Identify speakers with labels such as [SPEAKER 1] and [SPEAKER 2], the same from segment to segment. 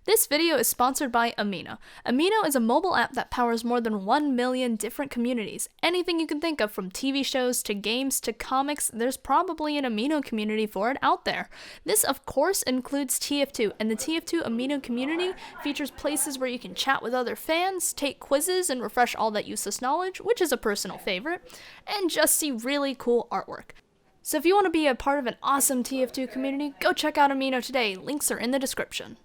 [SPEAKER 1] This video is sponsored by Amino. Amino is a mobile app that powers more than 1 million different communities. Anything you can think of, from TV shows to games to comics, there's probably an Amino community for it out there. This, of course, includes Tf2, and the Tf2 Amino community features places where you can chat with other fans, take quizzes, and refresh all that useless knowledge, which is a personal favorite, and just see really cool artwork. So if you want to be a part of an awesome Tf2 community, go check out Amino today. Links are in the description.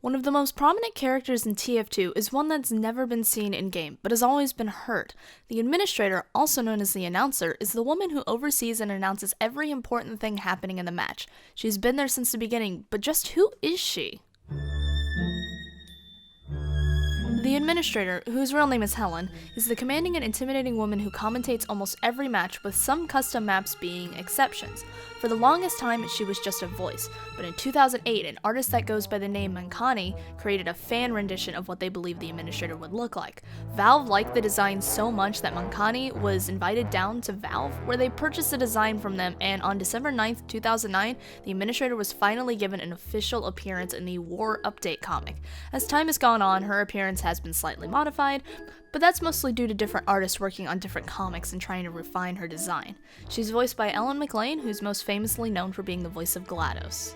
[SPEAKER 1] One of the most prominent characters in Tf2 is one that's never been seen in-game, but has always been heard. The administrator, also known as the announcer, is the woman who oversees and announces every important thing happening in the match. She's been there since the beginning, but just who is she? The administrator, whose real name is Helen, is the commanding and intimidating woman who commentates almost every match, with some custom maps being exceptions. For the longest time, she was just a voice, but in 2008, an artist that goes by the name Mankani created a fan rendition of what they believed the administrator would look like. Valve liked the design so much that Mankani was invited down to Valve, where they purchased the design from them, and on December 9th, 2009, the administrator was finally given an official appearance in the War Update comic. As time has gone on, her appearance has been slightly modified, but that's mostly due to different artists working on different comics and trying to refine her design. She's voiced by Ellen McLean, who's most famously known for being the voice of GLaDOS.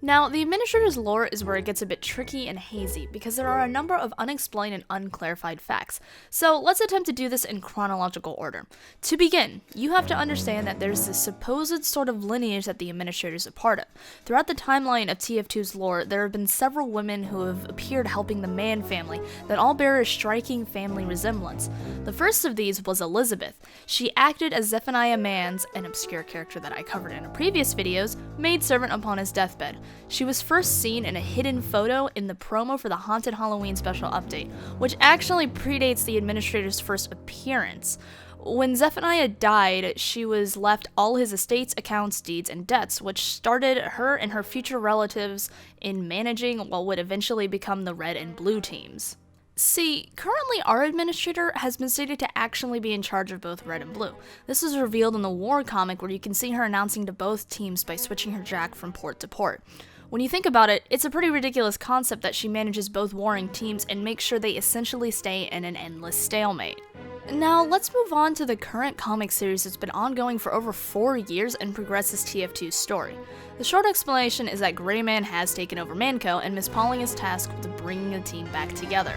[SPEAKER 1] Now, the administrator's lore is where it gets a bit tricky and hazy, because there are a number of unexplained and unclarified facts. So let's attempt to do this in chronological order. To begin, you have to understand that there's this supposed sort of lineage that the administrator is a part of. Throughout the timeline of Tf2's lore, there have been several women who have appeared helping the Mann family that all bear a striking family resemblance. The first of these was Elizabeth. She acted as Zephaniah Mann's, an obscure character that I covered in previous videos, maidservant upon his deathbed. She was first seen in a hidden photo in the promo for the Haunted Halloween special update, which actually predates the administrator's first appearance. When Zephaniah died, she was left all his estates, accounts, deeds, and debts, which started her and her future relatives in managing what would eventually become the Red and Blue teams. See, currently our administrator has been stated to actually be in charge of both Red and Blue. This is revealed in the War comic, where you can see her announcing to both teams by switching her jack from port to port. When you think about it, it's a pretty ridiculous concept that she manages both warring teams and makes sure they essentially stay in an endless stalemate. Now, let's move on to the current comic series that's been ongoing for over 4 years and progresses Tf2's story. The short explanation is that Greyman has taken over Manco, and Miss Pauling is tasked with bringing the team back together.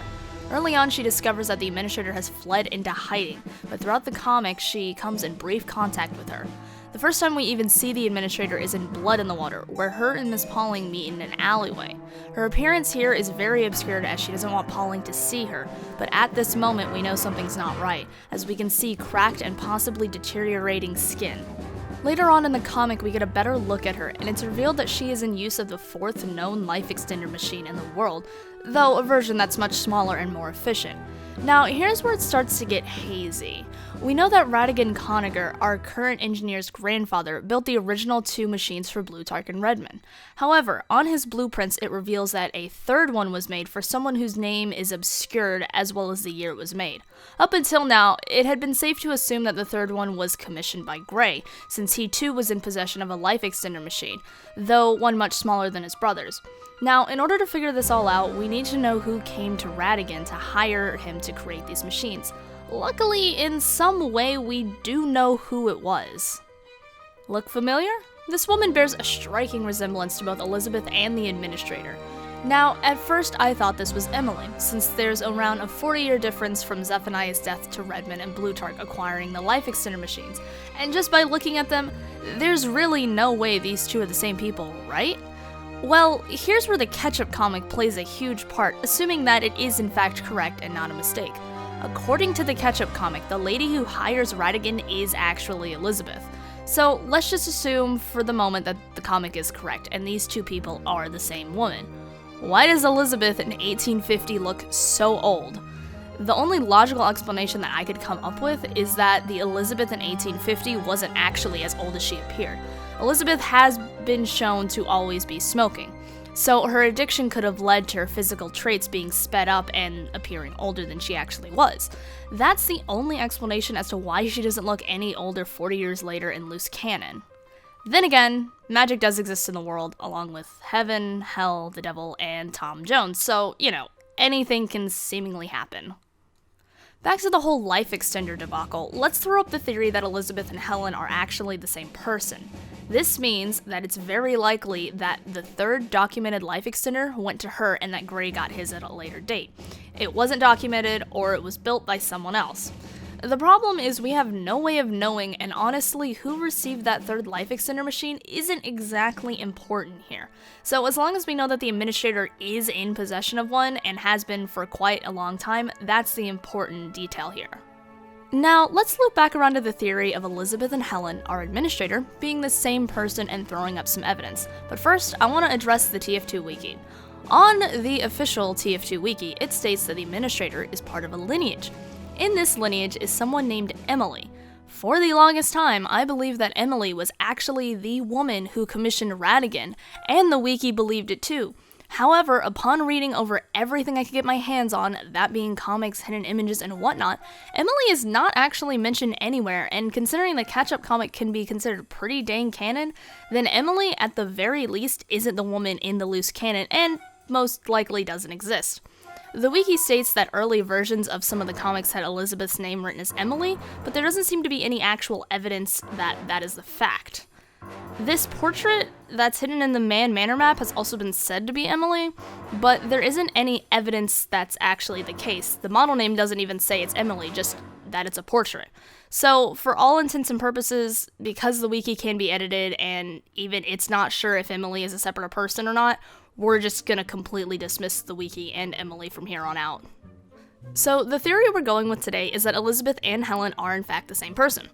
[SPEAKER 1] Early on, she discovers that the administrator has fled into hiding, but throughout the comic, she comes in brief contact with her. The first time we even see the administrator is in Blood in the Water, where her and Miss Pauling meet in an alleyway. Her appearance here is very obscured, as she doesn't want Pauling to see her, but at this moment we know something's not right, as we can see cracked and possibly deteriorating skin. Later on in the comic, we get a better look at her, and it's revealed that she is in use of the 4th known life extender machine in the world, though a version that's much smaller and more efficient. Now, here's where it starts to get hazy. We know that Radigan Conager, our current engineer's grandfather, built the original 2 machines for Blutarch and Redman. However, on his blueprints it reveals that a 3rd one was made for someone whose name is obscured, as well as the year it was made. Up until now, it had been safe to assume that the 3rd one was commissioned by Gray, since he too was in possession of a life extender machine, though one much smaller than his brother's. Now, in order to figure this all out, we need to know who came to Radigan to hire him to create these machines. Luckily, in some way, we do know who it was. Look familiar? This woman bears a striking resemblance to both Elizabeth and the administrator. Now, at first I thought this was Emily, since there's around a 40-year difference from Zephaniah's death to Redman and Blutarch acquiring the life extender machines, and just by looking at them, there's really no way these two are the same people, right? Well, here's where the Ketchup comic plays a huge part, assuming that it is in fact correct and not a mistake. According to the Ketchup comic, the lady who hires Radigan is actually Elizabeth. So let's just assume for the moment that the comic is correct and these two people are the same woman. Why does Elizabeth in 1850 look so old? The only logical explanation that I could come up with is that the Elizabeth in 1850 wasn't actually as old as she appeared. Elizabeth has been shown to always be smoking. so her addiction could have led to her physical traits being sped up and appearing older than she actually was. That's the only explanation as to why she doesn't look any older 40 years later in loose canon. Then again, magic does exist in the world, along with heaven, hell, the devil, and Tom Jones, so, anything can seemingly happen. Back to the whole life extender debacle, let's throw up the theory that Elizabeth and Helen are actually the same person. This means that it's very likely that the third documented life extender went to her and that Gray got his at a later date. It wasn't documented, or it was built by someone else. The problem is we have no way of knowing, and honestly, who received that third life extender machine isn't exactly important here. So as long as we know that the administrator is in possession of one, and has been for quite a long time, that's the important detail here. Now, let's loop back around to the theory of Elizabeth and Helen, our administrator, being the same person and throwing up some evidence. But first, I want to address the Tf2 Weaking. On the official Tf2 Wiki, it states that the administrator is part of a lineage. In this lineage is someone named Emily. For the longest time, I believed that Emily was actually the woman who commissioned Radigan, and the wiki believed it too. However, upon reading over everything I could get my hands on, that being comics, hidden images, and whatnot, Emily is not actually mentioned anywhere, and considering the catch-up comic can be considered pretty dang canon, then Emily, at the very least, isn't the woman in the loose canon, and most likely doesn't exist. The wiki states that early versions of some of the comics had Elizabeth's name written as Emily, but there doesn't seem to be any actual evidence that that is the fact. This portrait that's hidden in the Man Manor map has also been said to be Emily, but there isn't any evidence that's actually the case. The model name doesn't even say it's Emily, just that it's a portrait. So, for all intents and purposes, because the wiki can be edited and even it's not sure if Emily is a separate person or not, we're just gonna completely dismiss the wiki and Emily from here on out. So, the theory we're going with today is that Elizabeth and Helen are in fact the same person.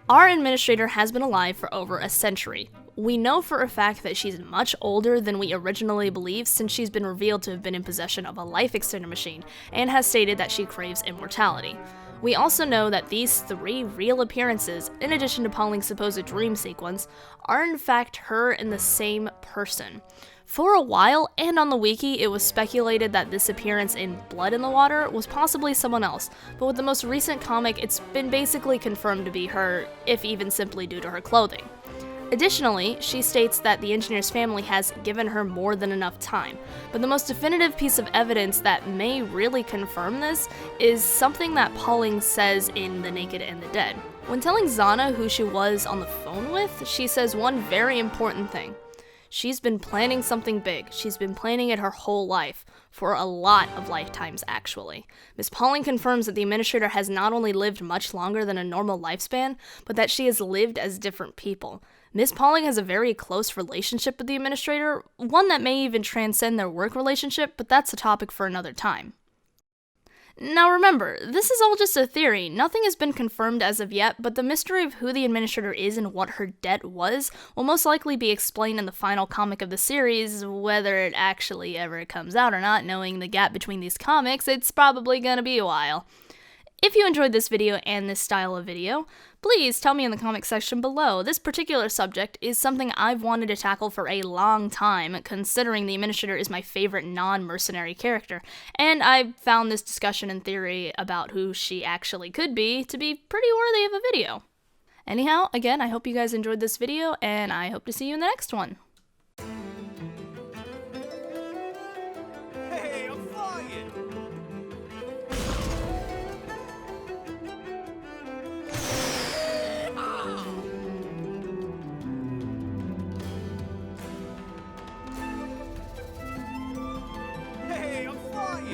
[SPEAKER 1] Our administrator has been alive for over a century. We know for a fact that she's much older than we originally believed since she's been revealed to have been in possession of a life extender machine and has stated that she craves immortality. We also know that these three real appearances, in addition to Pauling's supposed dream sequence, are in fact her and the same person. For a while, and on the wiki, it was speculated that this appearance in Blood in the Water was possibly someone else, but with the most recent comic, it's been basically confirmed to be her, if even simply due to her clothing. Additionally, she states that the engineer's family has given her more than enough time, but the most definitive piece of evidence that may really confirm this is something that Pauling says in The Naked and the Dead. When telling Zana who she was on the phone with, she says one very important thing. She's been planning something big. She's been planning it her whole life, for a lot of lifetimes actually. Miss Pauling confirms that the administrator has not only lived much longer than a normal lifespan, but that she has lived as different people. Miss Pauling has a very close relationship with the administrator, one that may even transcend their work relationship, but that's a topic for another time. Now remember, this is all just a theory. Nothing has been confirmed as of yet, but the mystery of who the administrator is and what her debt was will most likely be explained in the final comic of the series, whether it actually ever comes out or not. Knowing the gap between these comics, it's probably gonna be a while. If you enjoyed this video and this style of video, please tell me in the comment section below. This particular subject is something I've wanted to tackle for a long time, considering the administrator is my favorite non-mercenary character, and I've found this discussion and theory about who she actually could be to be pretty worthy of a video. Anyhow, again, I hope you guys enjoyed this video, and I hope to see you in the next one.